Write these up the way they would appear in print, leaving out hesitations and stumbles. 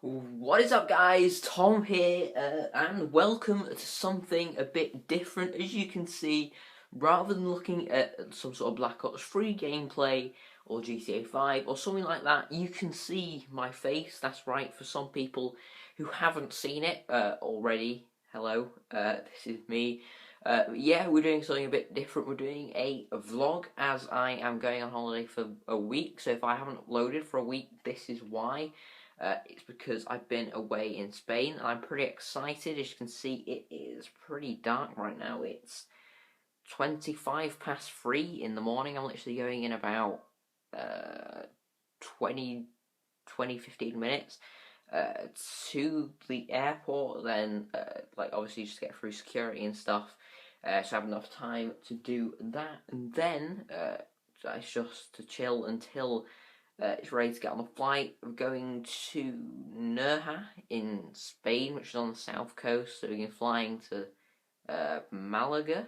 What is up, guys? Tom here, and welcome to something a bit different. As you can see, rather than looking at some sort of Black Ops 3 gameplay or GTA 5 or something like that, you can see my face. That's right, for some people who haven't seen it already. Hello, this is me. Yeah, we're doing something a bit different. We're doing a vlog as I am going on holiday for a week. So if I haven't uploaded for a week, this is why. It's because I've been away in Spain and I'm pretty excited. As you can see, it is pretty dark right now. It's 25 past 3 in the morning. I'm literally going in about 20, 15 minutes to the airport. Then, obviously, just get through security and stuff. So I have enough time to do that. And then, it's just to chill until it's ready to get on the flight. We're going to Nerja in Spain, which is on the south coast. So we're flying to Malaga,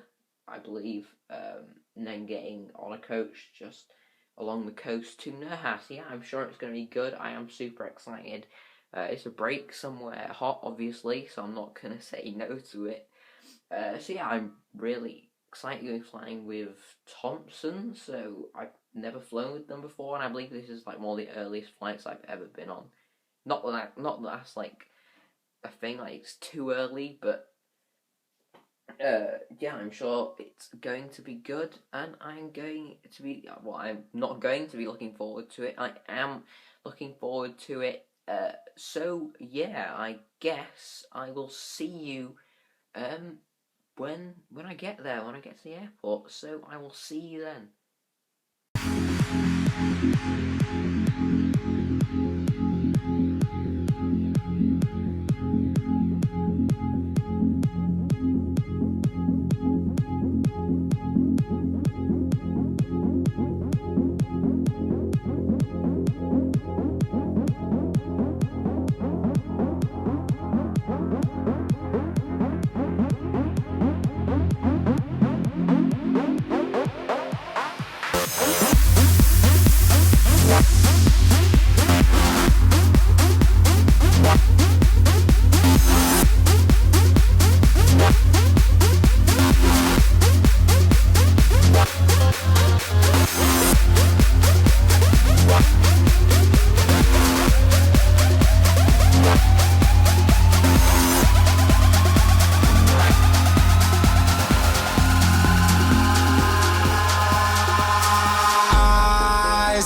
I believe, and then getting on a coach just along the coast to Nerja. So yeah, I'm sure it's going to be good. I am super excited. It's a break somewhere hot, obviously, so I'm not going to say no to it. So yeah, I'm really excited going flying with Thompson. So I've never flown with them before, and I believe this is like one of the earliest flights I've ever been on. Not that that's like a thing, like it's too early, but yeah, I'm sure it's going to be good, and I'm going to be, well, I'm not going to be looking forward to it. I am looking forward to it. So yeah, I guess I will see you when I get there, when I get to the airport. So I will see you then.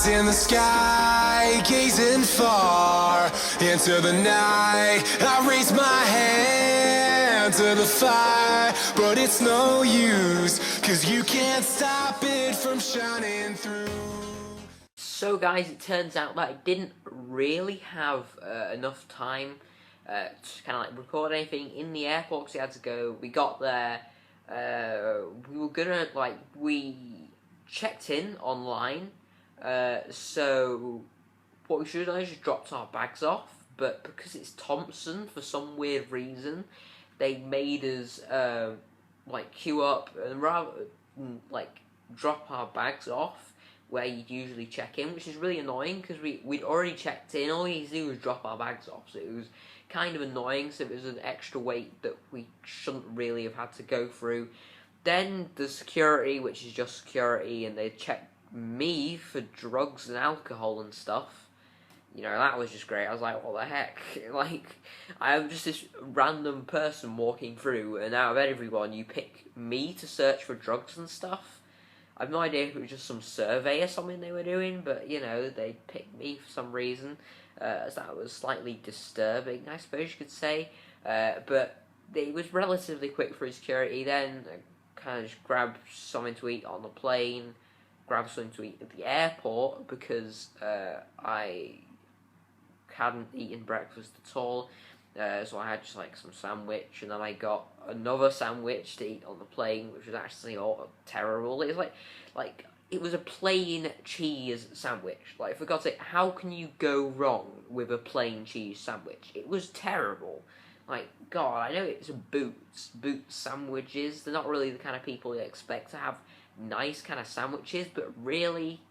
In the sky, gazing far into the night, I raise my hand to the fire, but it's no use, 'cause you can't stop it from shining through. So guys, it turns out that I didn't really have enough time to kind of like record anything in the airport, because we had to go. We got there, we were gonna, we checked in online. So what we should have done is just dropped our bags off, but because it's Thompson, for some weird reason, they made us queue up and rather drop our bags off where you'd usually check in, which is really annoying because we'd already checked in. All you had to do was drop our bags off, so it was kind of annoying. So it was an extra wait that we shouldn't really have had to go through. Then the security, which is just security, and they checked me for drugs and alcohol and stuff. You know, that was just great. I was like, what the heck? I'm just this random person walking through, and out of everyone, you pick me to search for drugs and stuff. I have no idea if it was just some survey or something they were doing, but, you know, they picked me for some reason. So that was slightly disturbing, I suppose you could say. But it was relatively quick for security. Then I kind of just grabbed something to eat on the plane, grabbed something to eat at the airport because I hadn't eaten breakfast at all, so I had just some sandwich, and then I got another sandwich to eat on the plane, which was actually terrible. It was it was a plain cheese sandwich. For God's sake, how can you go wrong with a plain cheese sandwich? It was terrible. God, I know it's Boots sandwiches. They're not really the kind of people you expect to have nice kind of sandwiches, but really,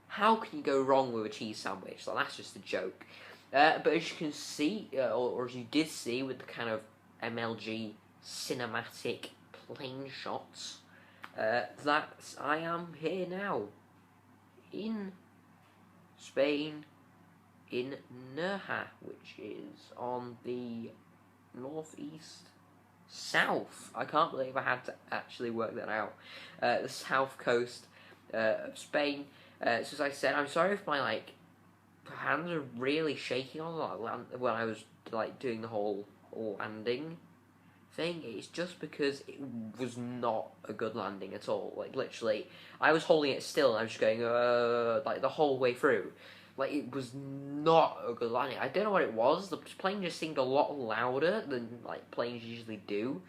how can you go wrong with a cheese sandwich? That's just a joke. But as you can see, or as you did see with the kind of MLG cinematic plane shots, that I am here now in Spain, in Nerja, which is on the northeast south. I can't believe I had to actually work that out. The south coast of Spain. So as I said, I'm sorry if my hands are really shaking on when I was doing the whole landing thing. It's just because it was not a good landing at all. Literally, I was holding it still and I was just going the whole way through. It was not a good landing. I don't know what it was. The plane just seemed a lot louder than planes usually do.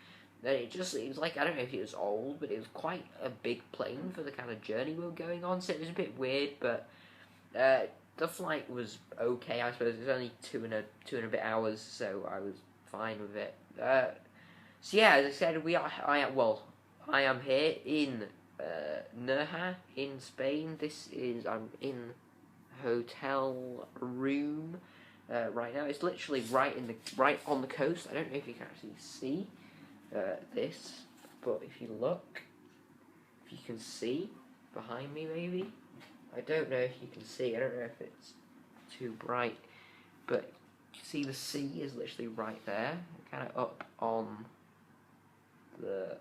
And it was I don't know if it was old, but it was quite a big plane for the kind of journey we were going on. So it was a bit weird, but the flight was okay. I suppose it was only two and a bit hours, so I was fine with it. So yeah, as I said, I am here in Nerja in Spain. I'm in hotel room right now. It's literally right on the coast. I don't know if you can actually see this, but if you look, if you can see behind me, maybe. I don't know if you can see. I don't know if it's too bright, but you see the sea is literally right there, kind of up on the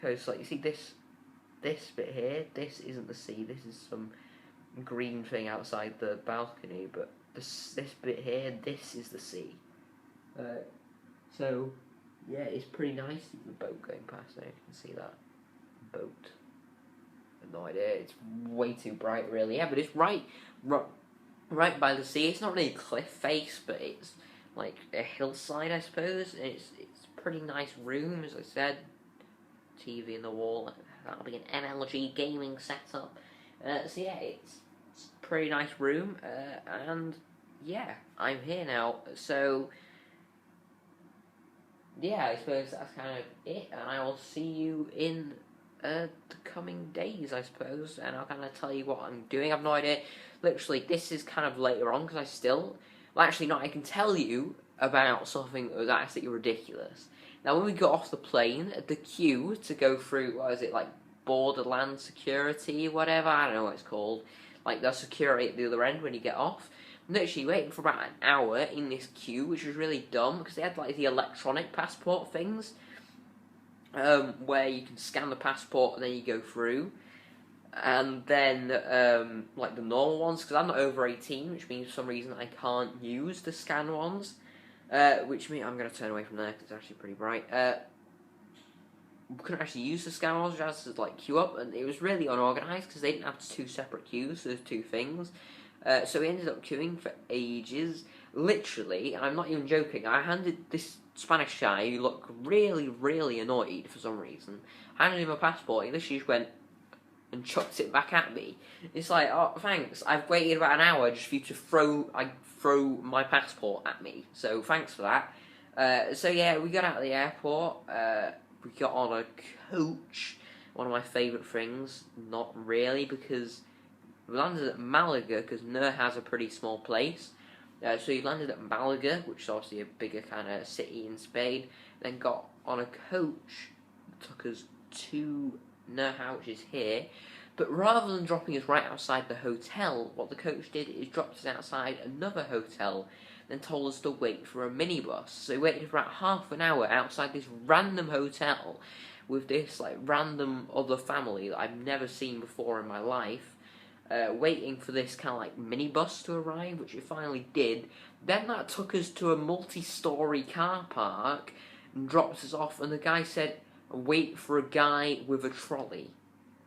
coast. You see this bit here. This isn't the sea. This is some green thing outside the balcony, but this bit here, this is the sea. So yeah, it's pretty nice. The boat going past there, you can see that boat. I have no idea. It's way too bright, really. Yeah, but it's right by the sea. It's not really a cliff face, but it's like a hillside, I suppose. And it's a pretty nice room, as I said. TV in the wall. That'll be an MLG gaming setup. So yeah, it's a pretty nice room, and yeah, I'm here now. So yeah, I suppose that's kind of it, and I will see you in the coming days, I suppose, and I'll kind of tell you what I'm doing. I've no idea. Literally, this is kind of later on, because actually not, I can tell you about something that was absolutely ridiculous. Now, when we got off the plane, the queue to go through, borderland security, whatever, I don't know what it's called, the security at the other end when you get off, I'm literally waiting for about an hour in this queue, which was really dumb, because they had, the electronic passport things, where you can scan the passport and then you go through, and then, the normal ones, because I'm not over 18, which means for some reason I can't use the scan ones, which means I'm going to turn away from there, because it's actually pretty bright. We couldn't actually use the scan ones, we had to, queue up, and it was really unorganised, because they didn't have two separate queues, those two things. So we ended up queuing for ages. Literally, and I'm not even joking, I handed this Spanish guy, who looked really, really annoyed for some reason, handed him a passport, he literally just went and chucked it back at me. It's like, oh, thanks, I've waited about an hour just for you to throw my passport at me, so thanks for that. So yeah, we got out of the airport, we got on a coach, one of my favourite things. Not really, because we landed at Malaga, because Nerja has a pretty small place. So you landed at Malaga, which is obviously a bigger kind of city in Spain, then got on a coach that took us to Nerja, which is here. But rather than dropping us right outside the hotel, what the coach did is dropped us outside another hotel, then told us to wait for a minibus. So we waited for about half an hour outside this random hotel with this random other family that I've never seen before in my life, waiting for this kind of minibus to arrive, which it finally did. Then that took us to a multi-storey car park and dropped us off, and the guy said, wait for a guy with a trolley.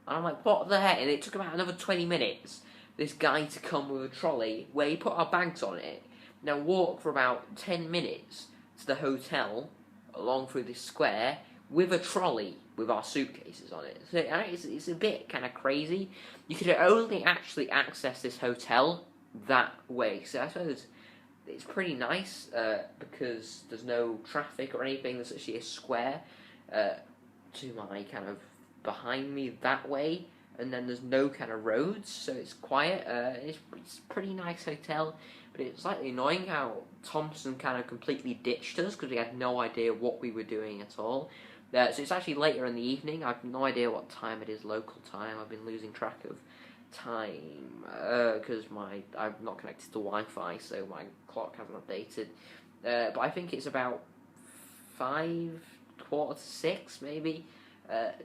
And I'm like, what the heck? And it took about another 20 minutes, this guy to come with a trolley, where he put our bags on it, now walk for about 10 minutes to the hotel, along through this square, with a trolley with our suitcases on it. So it's a bit kind of crazy. You could only actually access this hotel that way. So I suppose it's pretty nice, because there's no traffic or anything. There's actually a square to my kind of behind me that way, and then there's no kind of roads, so it's quiet. It's a pretty nice hotel. But it's slightly annoying how Thompson kind of completely ditched us because we had no idea what we were doing at all. So it's actually later in the evening. I have no idea what time it is, local time. I've been losing track of time because I'm not connected to Wi-Fi, so my clock hasn't updated. But I think it's about 5:45, maybe.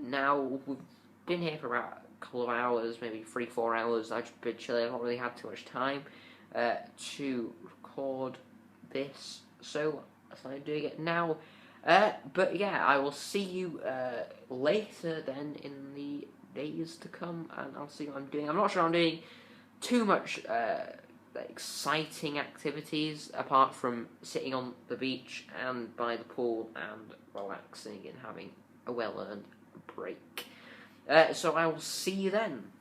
Now we've been here for about a couple of hours, maybe 3-4 hours. I've just been chilling. I've not really had too much time to record this, so I'm doing it now. But yeah, I will see you later then in the days to come, and I'll see what I'm doing. I'm not sure I'm doing too much exciting activities apart from sitting on the beach and by the pool and relaxing and having a well-earned break. So I will see you then.